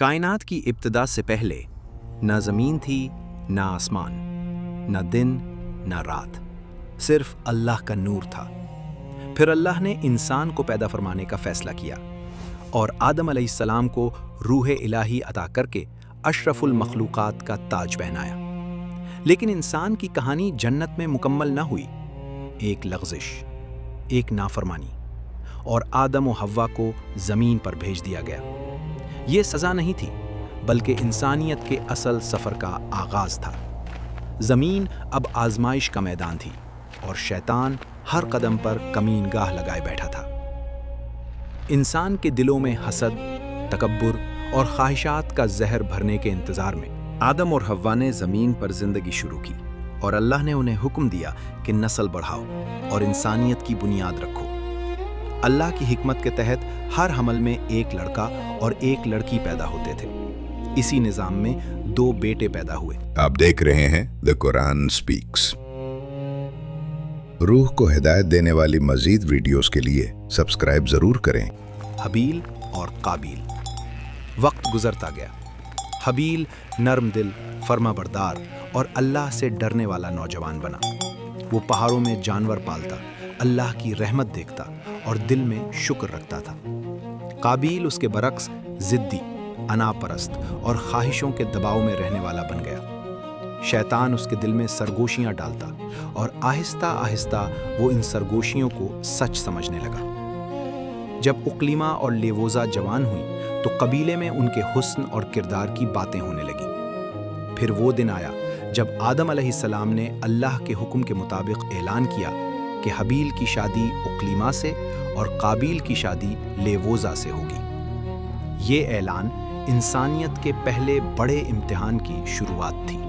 कायनात की इब्तिदा से पहले ना ज़मीन थी, ना आसमान, ना दिन, ना रात, सिर्फ अल्लाह का नूर था। फिर अल्लाह ने इंसान को पैदा फरमाने का फैसला किया और आदम अलैहिस्सलाम को रूह इलाही अता करके अशरफुल मखलूक़ात का ताज पहनाया। लेकिन इंसान की कहानी जन्नत में मुकम्मल न हुई। एक लग़ज़िश, एक नाफरमानी और आदम और हव्वा को ज़मीन पर भेज दिया गया। ये सज़ा नहीं थी, बल्कि इंसानियत के असल सफ़र का आगाज़ था। ज़मीन अब आज़माइश का मैदान थी और शैतान हर कदम पर कमीनगाह लगाए बैठा था। इंसान के दिलों में हसद, तकब्बुर और ख्वाहिशात का जहर भरने के इंतज़ार में आदम और हव्वा ने ज़मीन पर ज़िंदगी शुरू की और अल्लाह ने उन्हें हुक्म दिया कि नस्ल बढ़ाओ और इंसानियत की बुनियाद रखो। अल्लाह की हिकमत के तहत हर हमल में एक लड़का और एक लड़की पैदा होते थे। इसी निज़ाम में 2 बेटे पैदा हुए। आप देख रहे हैं द कुरान स्पीक्स। रूह को हिदायत देने वाली मज़ीद वीडियोस के लिए सब्सक्राइब ज़रूर करें। हबील और काबील। वक्त गुजरता गया। हबील नर्म दिल, फर्माबरदार और अल्लाह से डरने वाला नौजवान बना। वो पहाड़ों में जानवर पालता, अल्लाह की रहमत देखता और दिल में शुक्र रखता था। काबील उसके बरक्स ज़िद्दी, अनापरस्त और ख्वाहिशों के दबाव में रहने वाला बन गया। शैतान उसके दिल में सरगोशियां डालता और आहिस्ता आहिस्ता वो इन सरगोशियों को सच समझने लगा। जब उक्लिमा और लेवोज़ा जवान हुई तो कबीले में उनके हुस्न और किरदार की बातें होने लगी। फिर वो दिन आया जब आदम अलैहिस्सलाम ने अल्लाह के हुक्म के मुताबिक ऐलान किया कि हबील की शादी उक्लिमा से और काबील की शादी लेवोज़ा से होगी। ये ऐलान इंसानियत के पहले बड़े इम्तिहान की शुरुआत थी।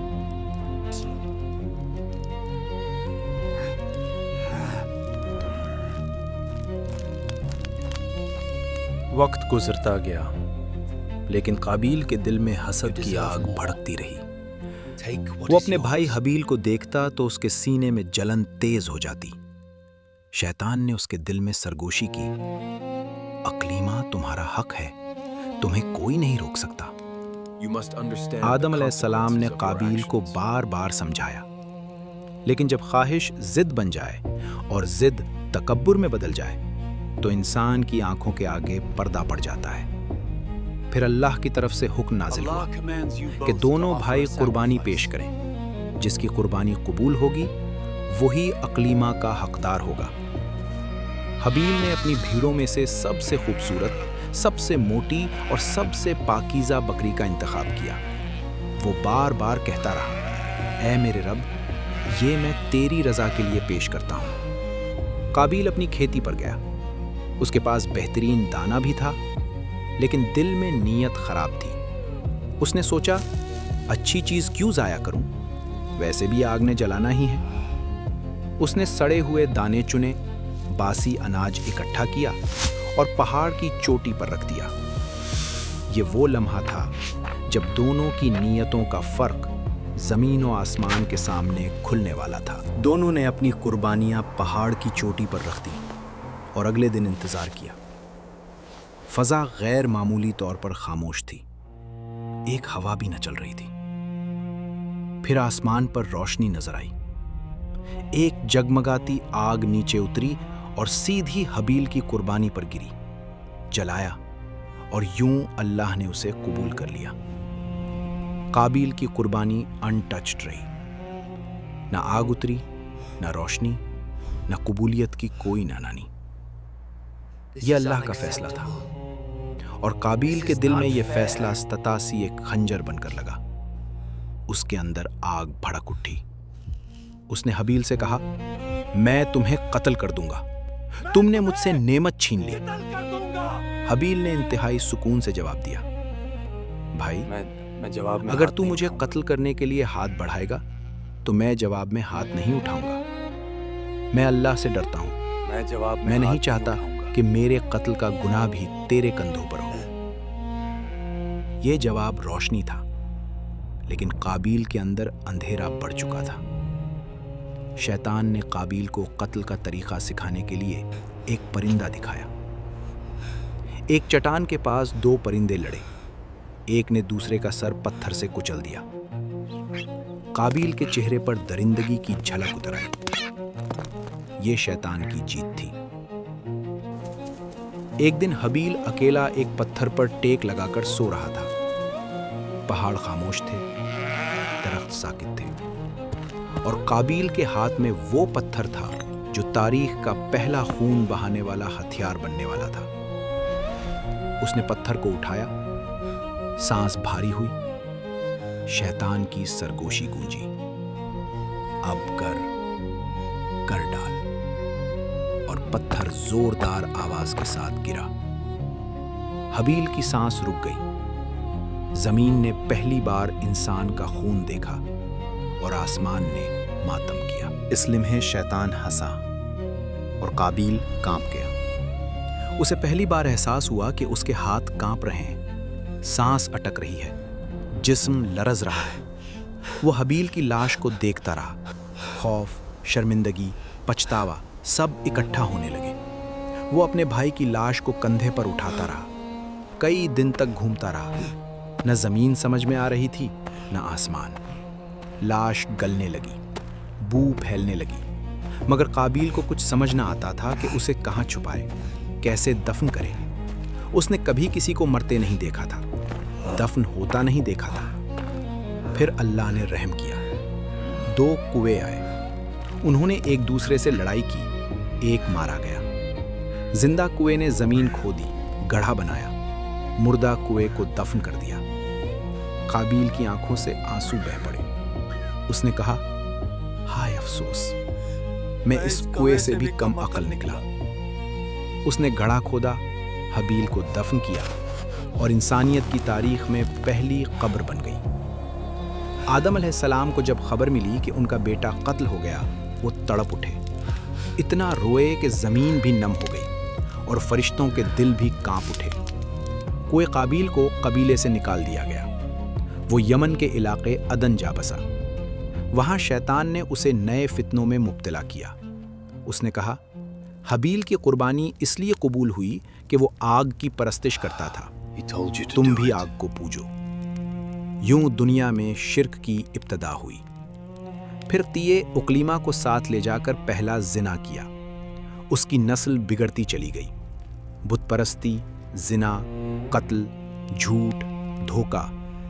वक्त गुजरता गया, लेकिन काबील के दिल में हसद की आग भड़कती रही। वो अपने भाई हबील को देखता तो उसके सीने में जलन तेज हो जाती। शैतान ने उसके दिल में सरगोशी की, अक्लीमा तुम्हारा हक है, तुम्हें कोई नहीं रोक सकता। आदम अलैहिस्सलाम ने काबील को बार बार समझाया, लेकिन जब ख्वाहिश जिद बन जाए और जिद तकब्बुर में बदल जाए तो इंसान की आंखों के आगे पर्दा पड़ जाता है। फिर अल्लाह की तरफ से हुक्म नाजिल हुआ कि दोनों भाई कुर्बानी पेश करें। जिसकी कुर्बानी कबूल होगी वही अक्लीमा का हकदार होगा। हबील ने अपनी भीड़ों में से सबसे खूबसूरत, सबसे मोटी और सबसे पाकीज़ा बकरी का इंतखाब किया। वो बार बार कहता रहा, ऐ मेरे रब, ये मैं तेरी रज़ा के लिए पेश करता हूँ। काबील अपनी खेती पर गया। उसके पास बेहतरीन दाना भी था, लेकिन दिल में नीयत खराब थी। उसने सोचा, अच्छी चीज़ क्यों ज़ाया करूं, वैसे भी आग ने जलाना ही है। उसने सड़े हुए दाने चुने, बासी अनाज इकट्ठा किया और पहाड़ की चोटी पर रख दिया। ये वो लम्हा था जब दोनों की नीयतों का फ़र्क ज़मीन और आसमान के सामने खुलने वाला था। दोनों ने अपनी कुर्बानियाँ पहाड़ की चोटी पर रख दी और अगले दिन इंतज़ार किया। फ़ज़ा गैर मामूली तौर पर खामोश थी। एक हवा भी न चल रही थी। फिर आसमान पर रोशनी नजर आई। एक जगमगाती आग नीचे उतरी और सीधी हबील की कुर्बानी पर गिरी, जलाया और यूं अल्लाह ने उसे कबूल कर लिया। काबील की कुर्बानी अनटच्ड रही। न आग उतरी, न रोशनी, न कबूलियत की कोई नानी। यह अल्लाह का फैसला था और काबील के दिल में यह फैसला स्ततासी एक खंजर बनकर लगा। उसके अंदर आग भड़क उठी। उसने हबील से कहा, मैं तुम्हें कत्ल कर दूंगा, तुमने मुझसे नेमत छीन ली। हबील ने इंतहाई सुकून से जवाब दिया, भाई मैं जवाब में अगर तू मुझे कत्ल करने के लिए हाथ बढ़ाएगा तो मैं जवाब में हाथ नहीं उठाऊंगा। मैं अल्लाह से डरता हूं। मैं नहीं चाहता कि मेरे कत्ल का गुनाह भी तेरे कंधों पर हो। यह जवाब रोशनी था, लेकिन काबील के अंदर अंधेरा बढ़ चुका था। शैतान ने काबील को कत्ल का तरीका सिखाने के लिए एक परिंदा दिखाया। एक चट्टान के पास 2 परिंदे लड़े। एक ने दूसरे का सर पत्थर से कुचल दिया। काबील के चेहरे पर दरिंदगी की झलक उतर आई। ये शैतान की जीत थी। एक दिन हबील अकेला एक पत्थर पर टेक लगाकर सो रहा था। पहाड़ खामोश थे, दरख्त साकित थे, और काबील के हाथ में वो पत्थर था जो तारीख का पहला खून बहाने वाला हथियार बनने वाला था। उसने पत्थर को उठाया, सांस भारी हुई, शैतान की सरगोशी गूंजी, अब कर डाल, और पत्थर जोरदार आवाज के साथ गिरा। हबील की सांस रुक गई। जमीन ने पहली बार इंसान का खून देखा और आसमान ने मातम किया। इस लम्हे शैतान हंसा और काबील कांप गया। उसे पहली बार एहसास हुआ कि उसके हाथ कांप रहे हैं, सांस अटक रही है, जिस्म लरज रहा है। वो हबील की लाश को देखता रहा। खौफ, शर्मिंदगी, पछतावा सब इकट्ठा होने लगे। वो अपने भाई की लाश को कंधे पर उठाता रहा। कई दिन तक घूमता रहा। न जमीन समझ में आ रही थी, न आसमान। लाश गलने लगी, बू फैलने लगी, मगर काबील को कुछ समझ न आता था कि उसे कहाँ छुपाए, कैसे दफन करे। उसने कभी किसी को मरते नहीं देखा था, दफन होता नहीं देखा था। फिर अल्लाह ने रहम किया। 2 कुएं आए। उन्होंने एक दूसरे से लड़ाई की, एक मारा गया। जिंदा कुएं ने जमीन खोदी, गड्ढा बनाया, मुर्दा कुएं को दफन कर दिया। काबील की आंखों से आंसू बह पड़े। उसने कहा, हाय अफसोस, मैं इस कुएं से भी कम अकल निकला। उसने गड्ढा खोदा, हबील को दफन किया और इंसानियत की तारीख में पहली कब्र बन गई। आदम अलैहिस्सलाम को जब खबर मिली कि उनका बेटा कत्ल हो गया, वो तड़प उठे। इतना रोए कि जमीन भी नम हो गई और फरिश्तों के दिल भी कांप उठे। कुएं काबील को कबीले से निकाल दिया गया। वो यमन के इलाके अदन जा बसा। वहां शैतान ने उसे नए फितनों में मुब्तला किया। उसने कहा, हबील की कुर्बानी इसलिए कबूल हुई कि वो आग की परस्तिश करता था। तुम भी आग को पूजो। यूं दुनिया में शिर्क की इब्तदा हुई। फिर तिये उकलीमा को साथ ले जाकर पहला जिना किया। उसकी नस्ल बिगड़ती चली गई। बुत परस्ती, जिना, कत्ल, झूठ, धोखा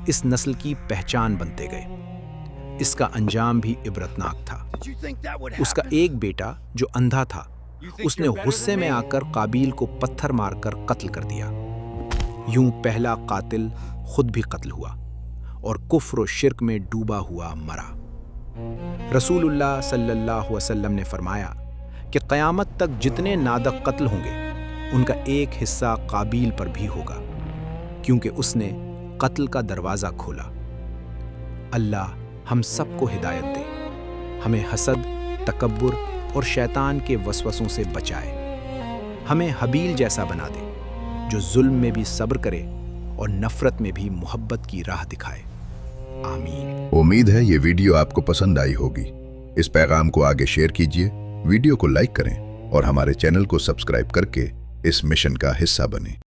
इस नस्ल की पहचान बनते गए। इसका अंजाम भी इबरतनाक था। उसका एक बेटा जो अंधा था, उसने गुस्से में आकर काबील को पत्थर मारकर कत्ल कर दिया। यूं पहला कातिल खुद भी कत्ल हुआ और कुफ्र और शिर्क में डूबा हुआ मरा। रसूलुल्लाह सल्लल्लाहु अलैहि वसल्लम ने फरमाया कि क़यामत तक जितने नादक कत्ल होंगे, उनका एक हिस्सा काबील पर भी होगा, क्योंकि उसने कत्ल का दरवाज़ा खोला। अल्लाह हम सबको हिदायत दे, हमें हसद, तकब्बुर और शैतान के वसवसों से बचाए। हमें हबील जैसा बना दे, जो जुल्म में भी सब्र करे और नफरत में भी मोहब्बत की राह दिखाए। आमीन। उम्मीद है ये वीडियो आपको पसंद आई होगी। इस पैगाम को आगे शेयर कीजिए, वीडियो को लाइक करें और हमारे चैनल को सब्सक्राइब करके इस मिशन का हिस्सा बनें।